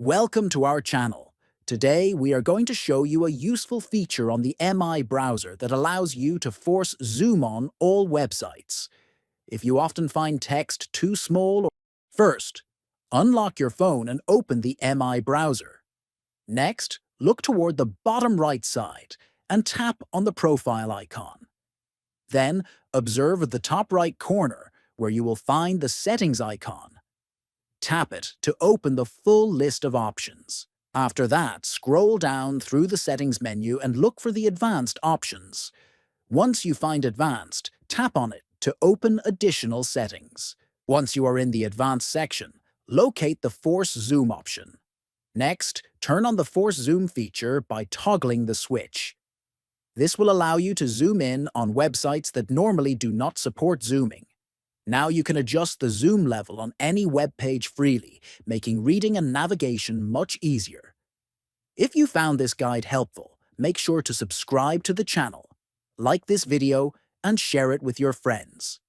Welcome to our channel. Today, we are going to show you a useful feature on the MI browser that allows you to force zoom on all websites. If you often find text too small, first, unlock your phone and open the MI browser. Next, look toward the bottom right side and tap on the profile icon. Then, observe at the top right corner where you will find the settings icon. Tap it to open the full list of options. After that, scroll down through the settings menu and look for the advanced options. Once you find advanced, tap on it to open additional settings. Once you are in the advanced section, locate the force zoom option. Next, turn on the force zoom feature by toggling the switch. This will allow you to zoom in on websites that normally do not support zooming. Now you can adjust the zoom level on any web page freely, making reading and navigation much easier. If you found this guide helpful, make sure to subscribe to the channel, like this video, and share it with your friends.